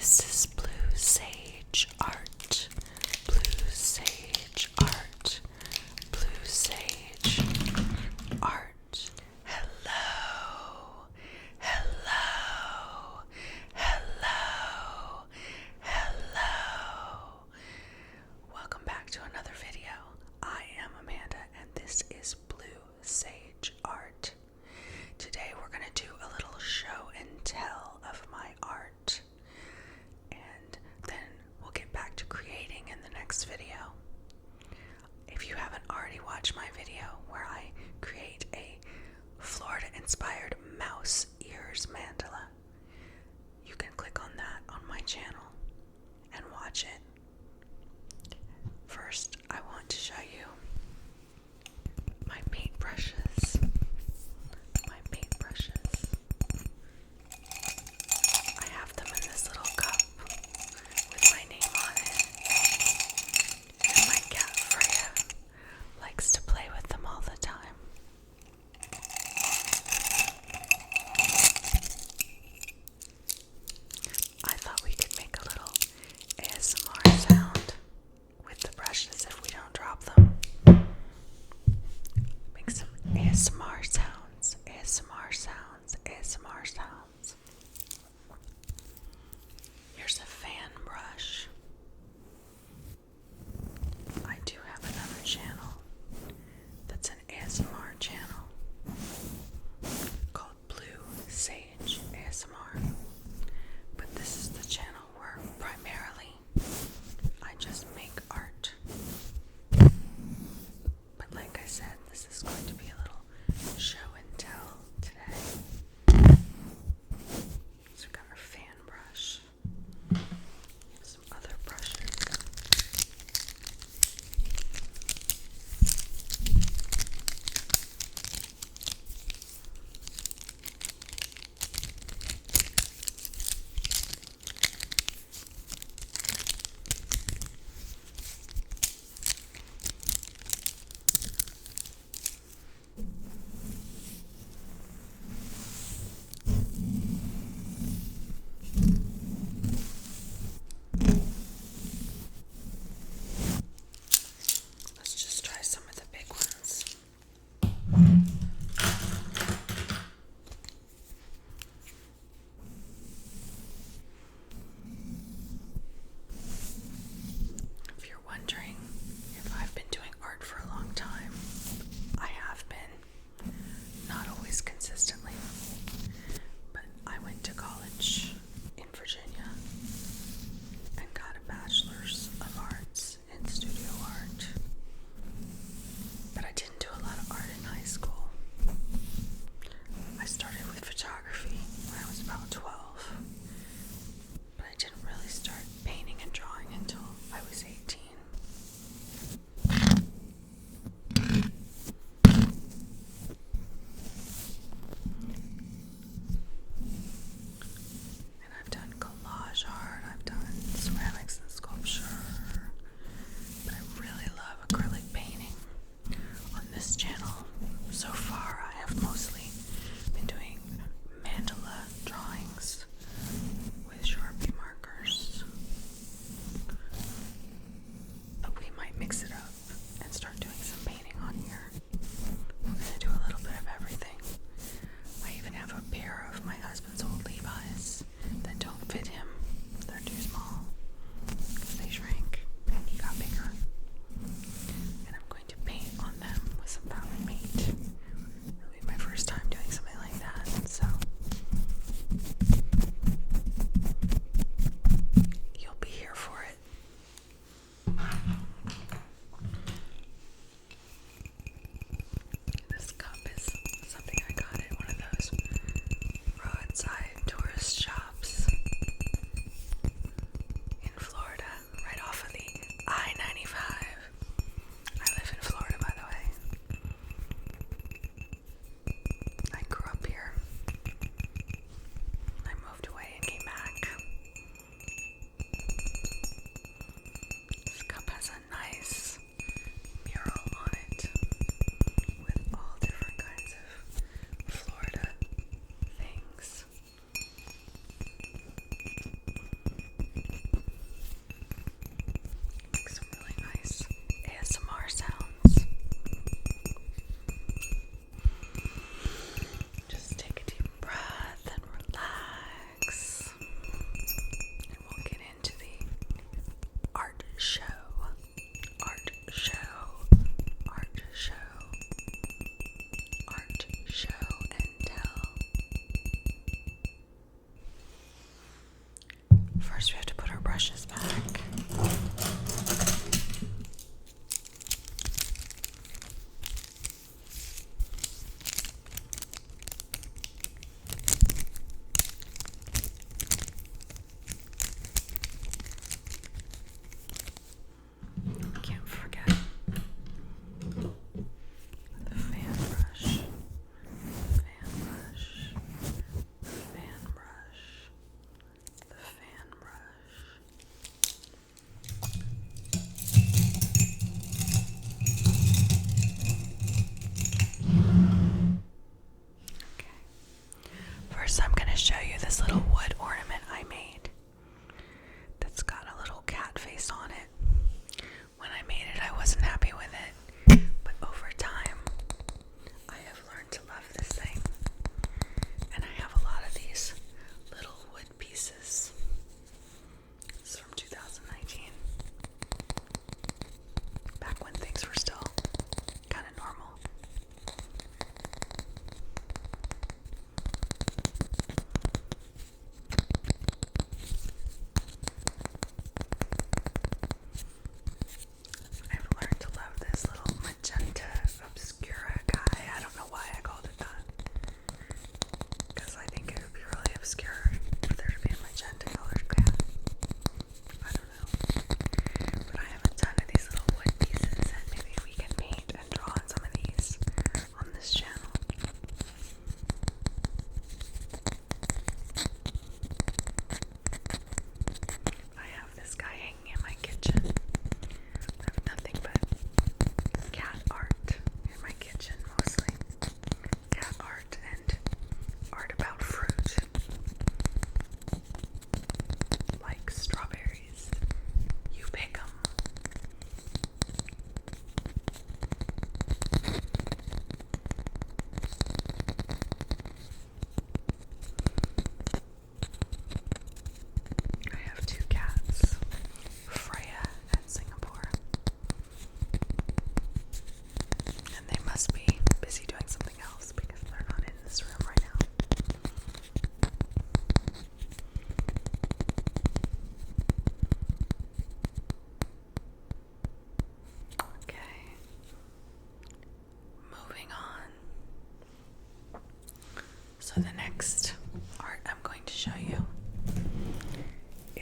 This is Blue Sage Art. Blue Sage Art. Blue Sage Art. Hello. Hello. Hello. Hello. Welcome back to another video. I am Amanda and this is Blue Sage Art. Today we're going to do a little show and tell of my art. And then we'll get back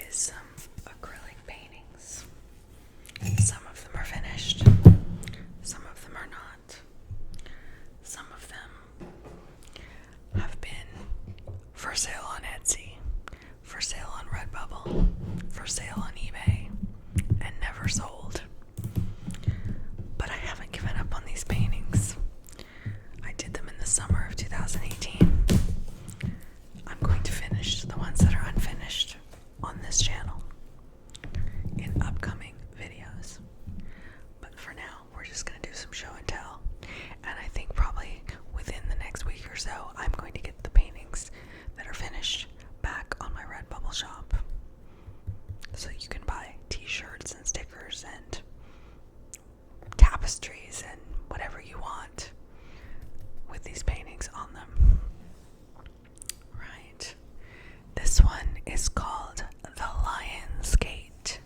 is some acrylic paintings. Some of them are finished, some of them are not. Some of them have been for sale on Etsy, for sale on Redbubble, for sale on eBay, and never sold. But I haven't given up on these paintings. I did them in the summer of 2018. I'm going to finish the ones that are unfinished on this channel in upcoming videos. But for now, we're just going to do some show and tell. And I think probably within the next week or so, I'm going to get the paintings that are finished back on my Redbubble shop. So you can buy t-shirts and stickers and tapestries and whatever you want with these paintings on them. Right. This one is called The Lion's Gate.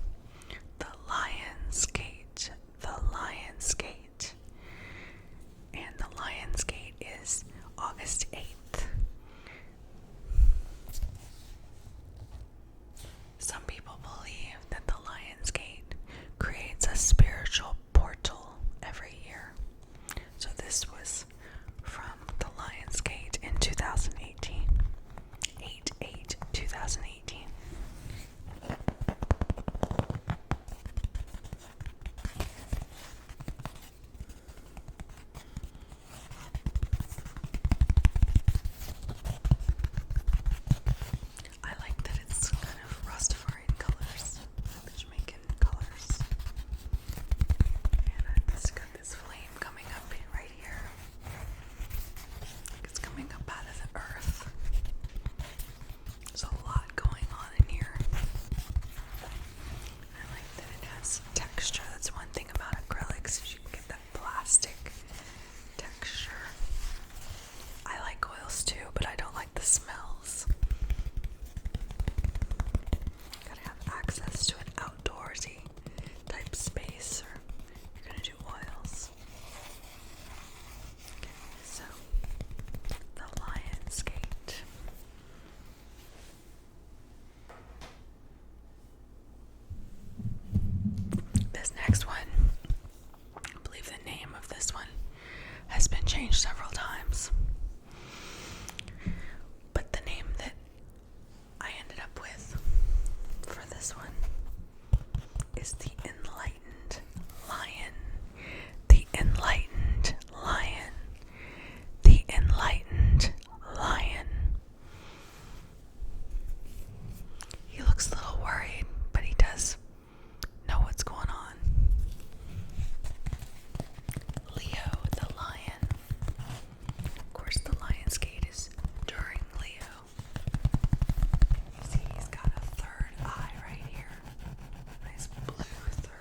The Lion's Gate. The Lion's Gate. And the Lion's Gate is August 8th. Some people believe that the Lion's Gate creates a spiritual portal every year. So this was from the Lion's Gate in 2018. 8/8/2018. I like that it's kind of Rastafarian colors, the Jamaican colors. And it's got this flame coming up right here. It's coming up out of the earth. There's a lot going on in here. I like that it has texture. That's one thing about acrylics, is you can get that plastic texture. I like oils too, but I don't like the smells. Gotta have access to an outdoorsy type space, or you're gonna do oils. Okay, so the Lion's Gate. This next one, I believe the name of this one has been changed several times. But the name that I ended up with for this one is the Enlightened Lion. The Enlightened Lion. The Enlightened Lion. He looks a little worried, but he does know what's going on. Leo the Lion. Of course, the Lion's Gate is during Leo. You see, he's got a third eye right here. Nice blue third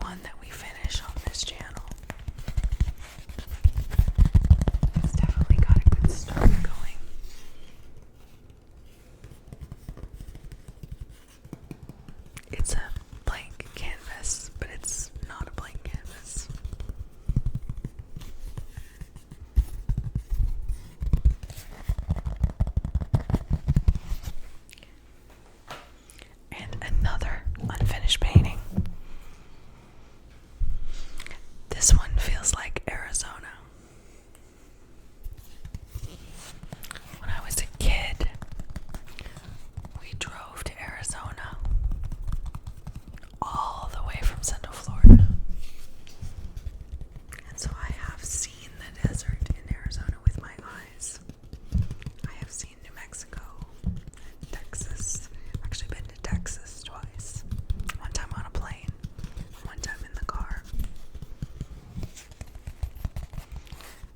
one that we finish on this channel. It's definitely got a good start going. It's a blank canvas, but it's not a blank canvas. And another unfinished painting. This one feels like Arizona. When I was a kid, we drove to Arizona all the way from Central Florida. And so I have seen the desert in Arizona with my eyes. I have seen New Mexico, Texas. I've actually been to Texas twice. One time on a plane, one time in the car.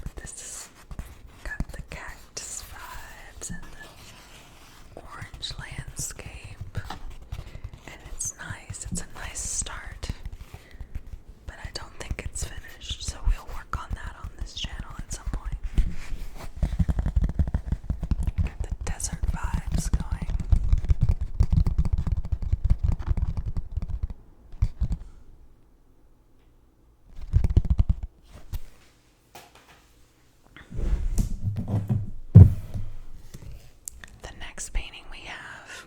But this has got the cactus vibes and the orange landscape. And it's nice. It's a nice start. But I don't think it's finished, so we'll work on that on this channel at some point. Get the desert vibes going. The next painting we have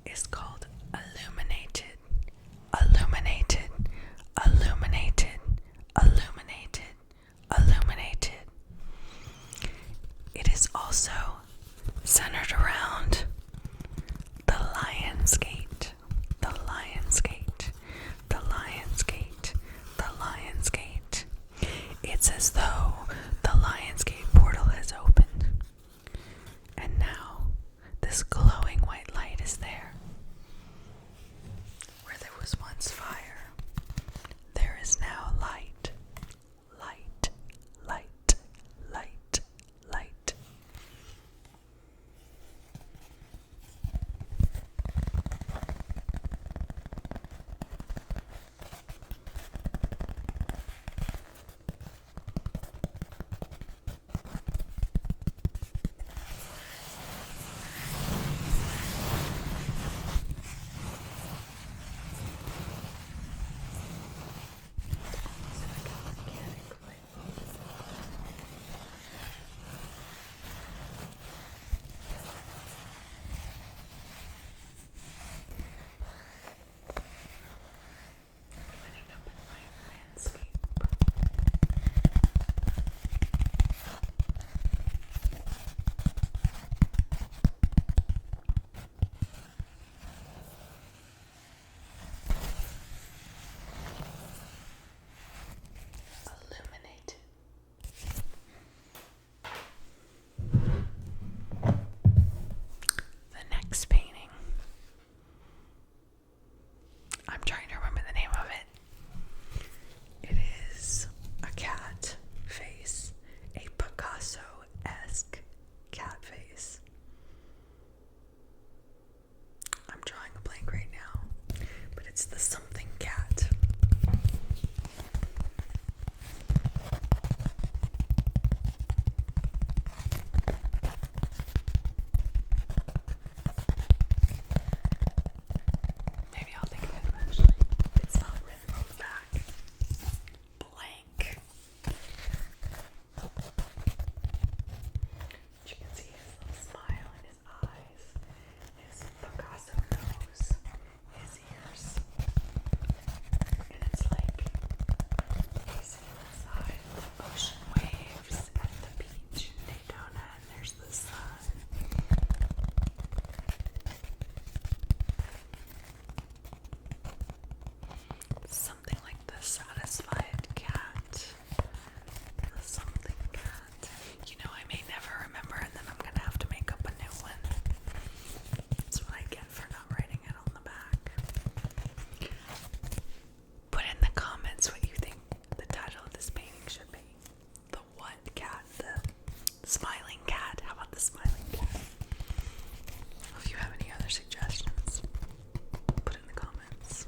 is called Illuminated, Illuminated, Illuminated, Illuminated, Illuminated. It is also centered around the Lion's Gate, the Lion's Gate, the Lion's Gate, the Lion's Gate. It's as though the Lion's Gate portal has opened, and now this glowing white light is there. Where there was once fire, there is now light, light, light, light, light. Illuminated. The next painting, I'm trying to remember the name of it. It is a cat face, a Picasso-esque cat face. I'm drawing a blank right now, but it's the something cat. Maybe I'll think of it eventually. It's not written on the back. Blank. You can see his little smile in his eyes, his Picasso nose, his ears. And it's like he's sitting outside the ocean waves at the beach in Daytona, and there's the sun. Something like the satisfied cat. The something cat. You know, I may never remember, and then I'm gonna have to make up a new one. That's what I get for not writing it on the back. Put in the comments what you think the title of this painting should be. The what cat? The smiling cat? How about the smiling cat? If you have any other suggestions, put in the comments.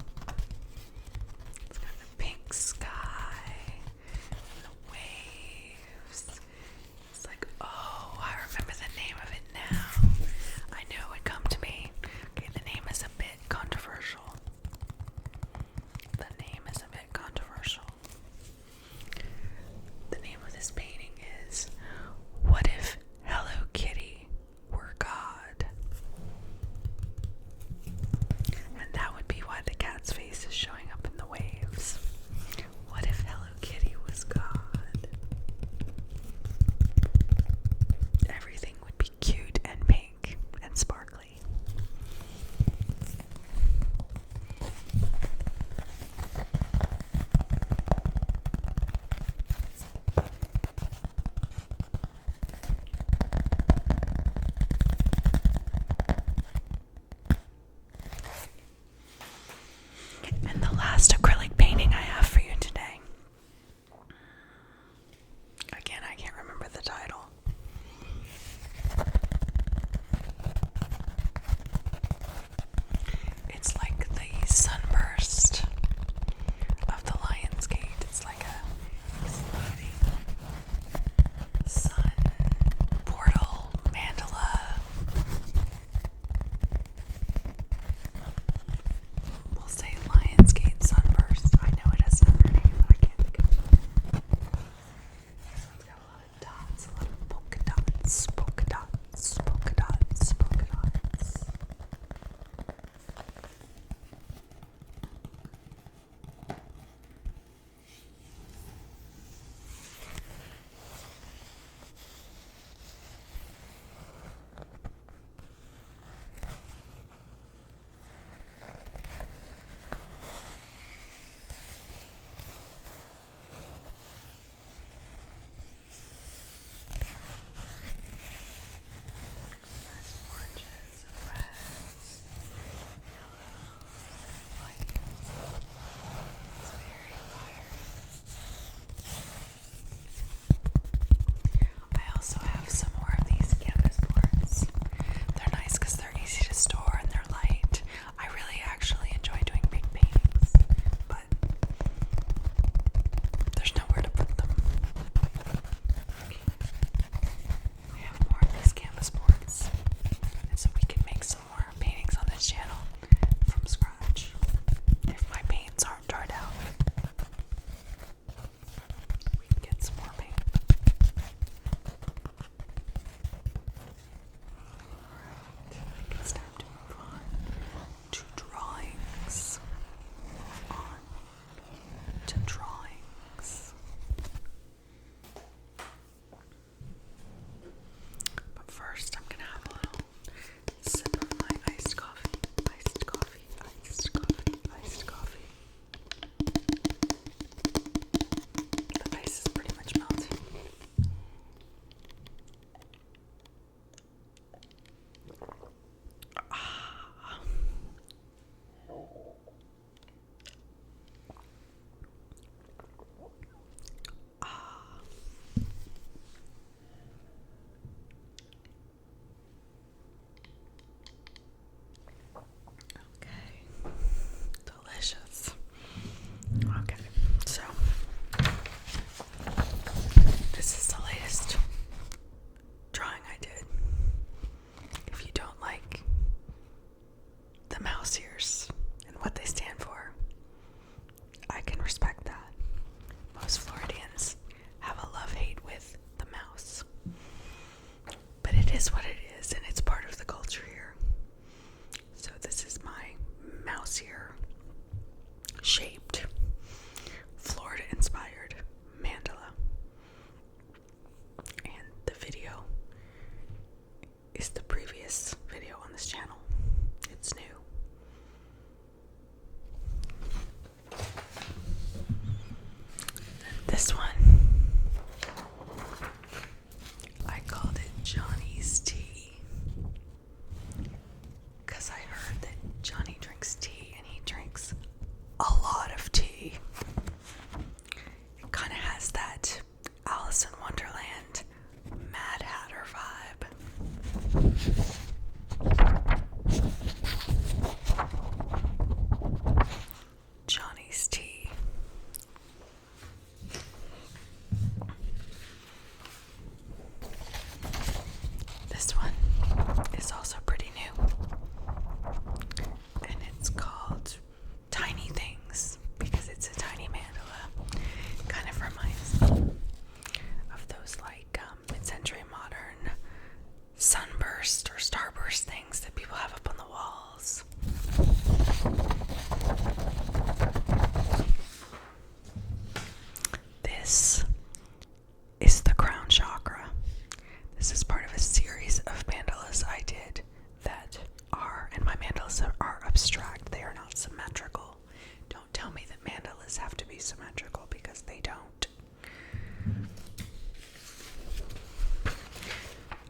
symmetrical because they don't.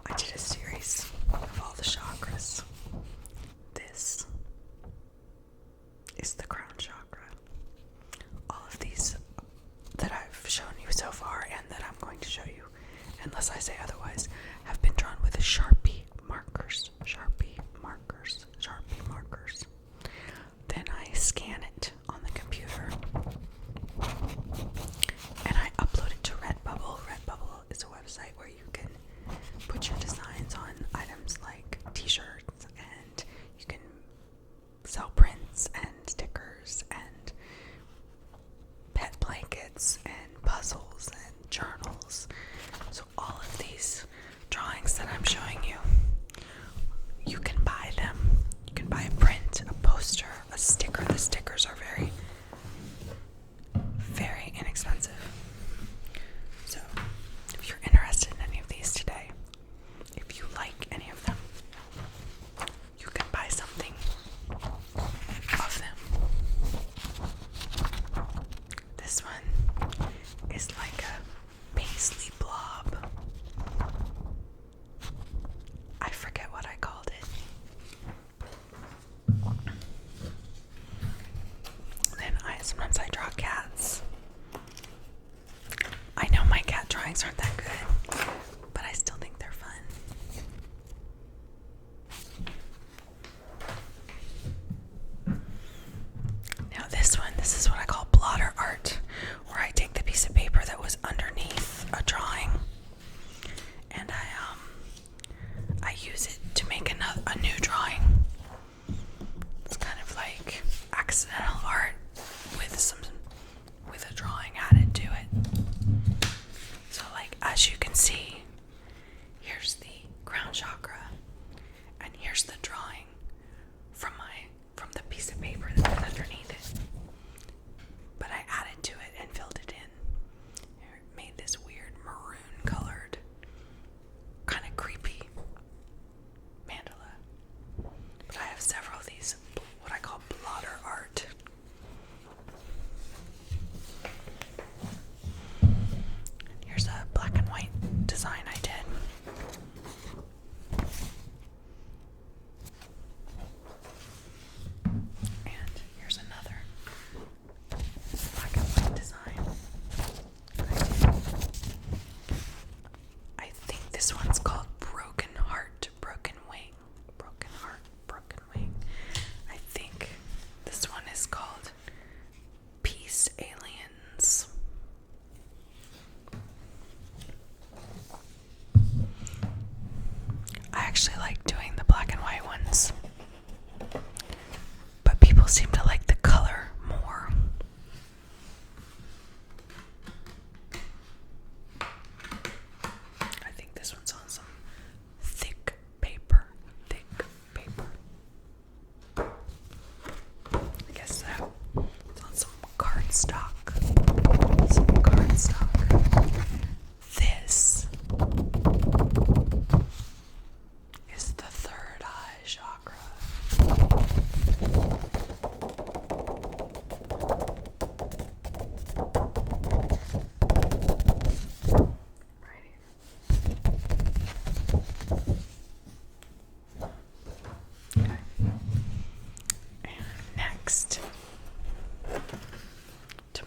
I did a series of all the chakras. This is the crown chakra. All of these that I've shown you so far and that I'm going to show you, unless I say otherwise, have been drawn with Sharpie markers. Sharpie markers. Sharpie markers. Then I scan it on the computer and I upload it to Redbubble. Redbubble is a website where you can put your designs on items like t-shirts, and you can sell prints and stickers and pet blankets and puzzles and journals. So all of these drawings that I'm showing you, you can buy them. You can buy a print, a poster, a sticker. The stickers are very, very inexpensive. So if you're interested in any of these today, if you like any of them, you can buy something of them. This one is like a paisley blob. I forget what I called it. Then sometimes I draw cats. I know my cat drawings aren't that good, but I still think they're fun. Now this is what I call blotter art, where I take the piece of paper that was underneath a drawing and I use it to make a new drawing. It's kind of like accidental art with a drawing added to it. So like, as you can see, here's the crown chakra and here's the drawing from the piece of paper that was underneath it. But I added to it and filled it in. It made this weird maroon colored, kind of creepy mandala. But I have several of these, what I call blotter art. Here's a black and white design I did. And here's another black and white design I did. I think this one's called Broken Heart, Broken Wing. Broken Heart, Broken Wing. I think this one is called Peace Aliens. I actually like doing the black and white ones, but people seem to like the color more. I think this one's on some thick paper. Thick paper. I guess so. It's on some cardstock. Some cardstock. This is the third eye chakra. Right here. Okay. And next, to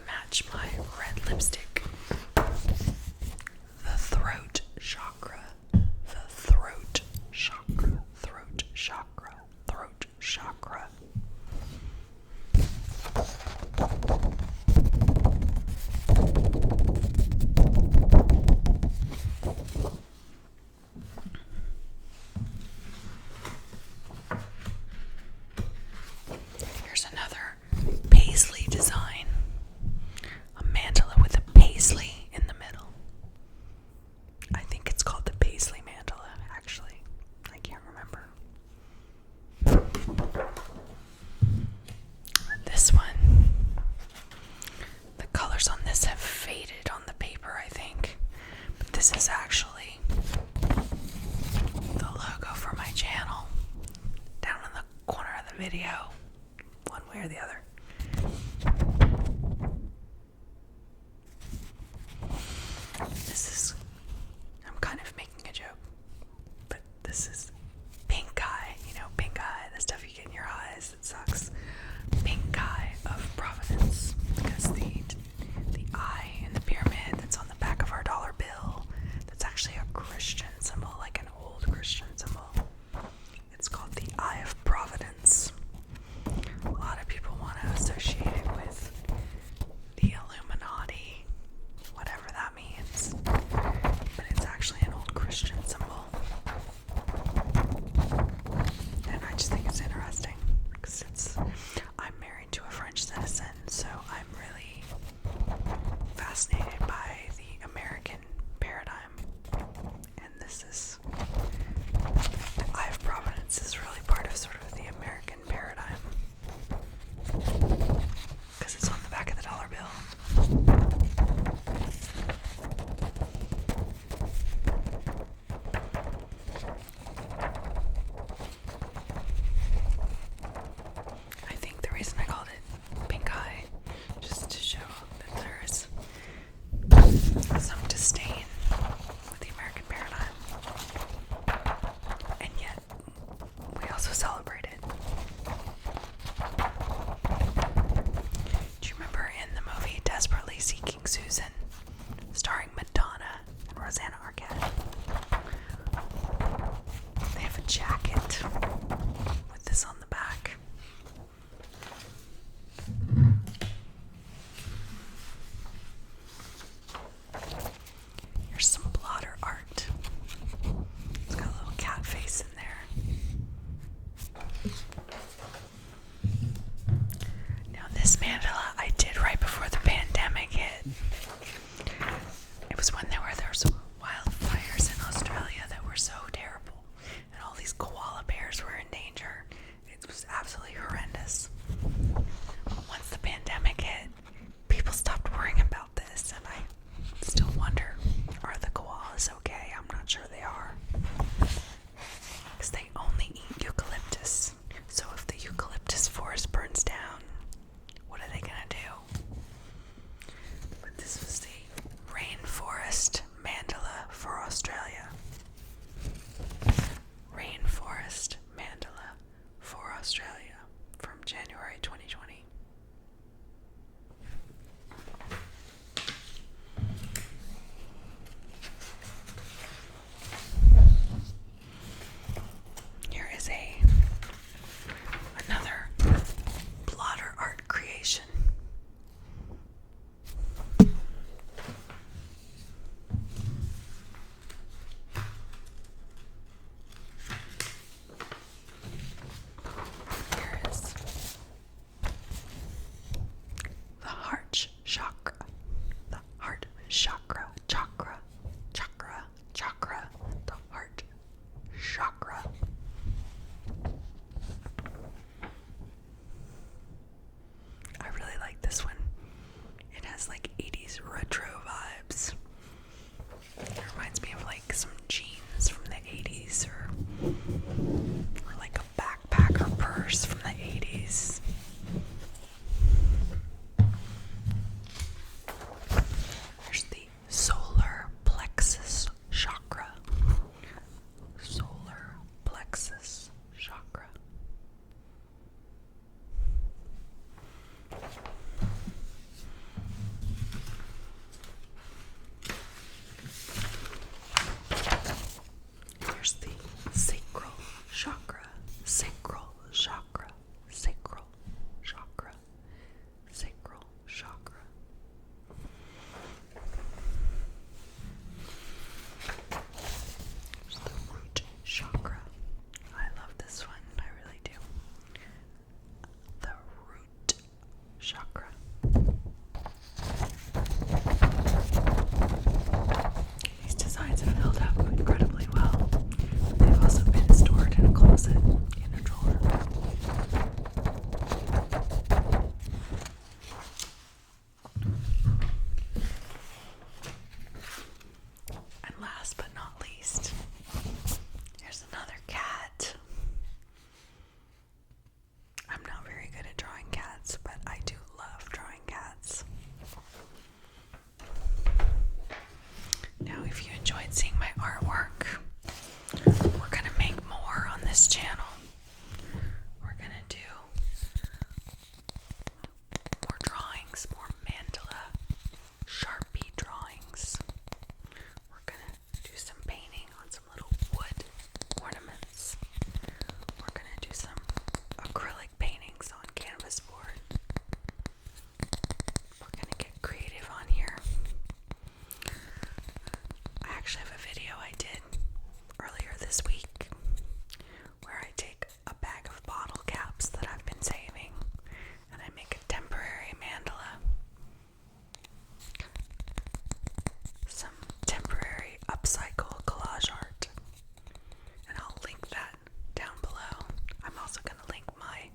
This mandala I did right before the pandemic hit. It was when there was wildfires in Australia that were so terrible, and all these koala bears were in danger. It was absolutely horrendous. Once the pandemic hit, people stopped worrying about this, and I still wonder, are the koalas okay? I'm not sure they are. Because they only eat eucalyptus. So if the eucalyptus forest burns down, what are they gonna do? But this was the rainforest mandala for Australia. Rainforest mandala for Australia from January 2020. Here is another blotter art creation. Here is the heart chakra. The heart chakra. Chakra. Chakra. Chakra. The heart chakra. I really like this one. It has like 80s retro vibes. It reminds me of like some jeans from the 80s or like a backpacker purse from the 80s. There's the solar plexus chakra. Solar plexus chakra. Here's the sacral chakra. Sacral chakra. Sacral chakra. Sacral chakra. Here's the root chakra. I love this one. I really do. The root chakra. These designs have held up incredibly well. They've also been stored in a closet, in a drawer. And last but not least, here's another cat. I'm not very good at drawing cats, but I do love drawing cats. Now, if you enjoyed seeing my artwork, we're gonna make more on this channel. We're gonna do more drawings, more mandala, Sharpie drawings. We're gonna do some painting on some little wood ornaments. We're gonna do some acrylic paintings on canvas board. We're gonna get creative on here. I actually have a video I did earlier this week where I take a bag of bottle caps that I've been saving and I make a temporary mandala. Some temporary upcycle collage art. And I'll link that down below. I'm also going to link my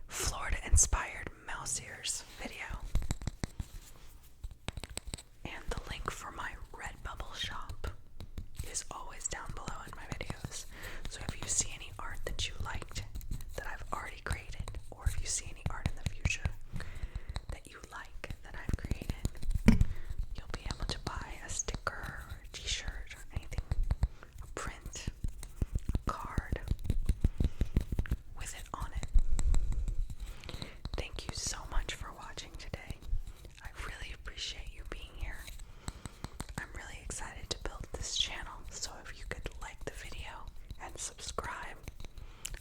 Florida-inspired mouse ears video. And the link for my Redbubble shop is always down below in my videos. So if you see any art that you liked that I've already created, or if you see any art in the future that you like that I've created, you'll be able to buy a sticker or a t-shirt or anything, a print, a card with it on it. Thank you so much for watching today. I really appreciate you being here. I'm really excited to build this channel, so if you could like the video and subscribe,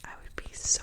I would be so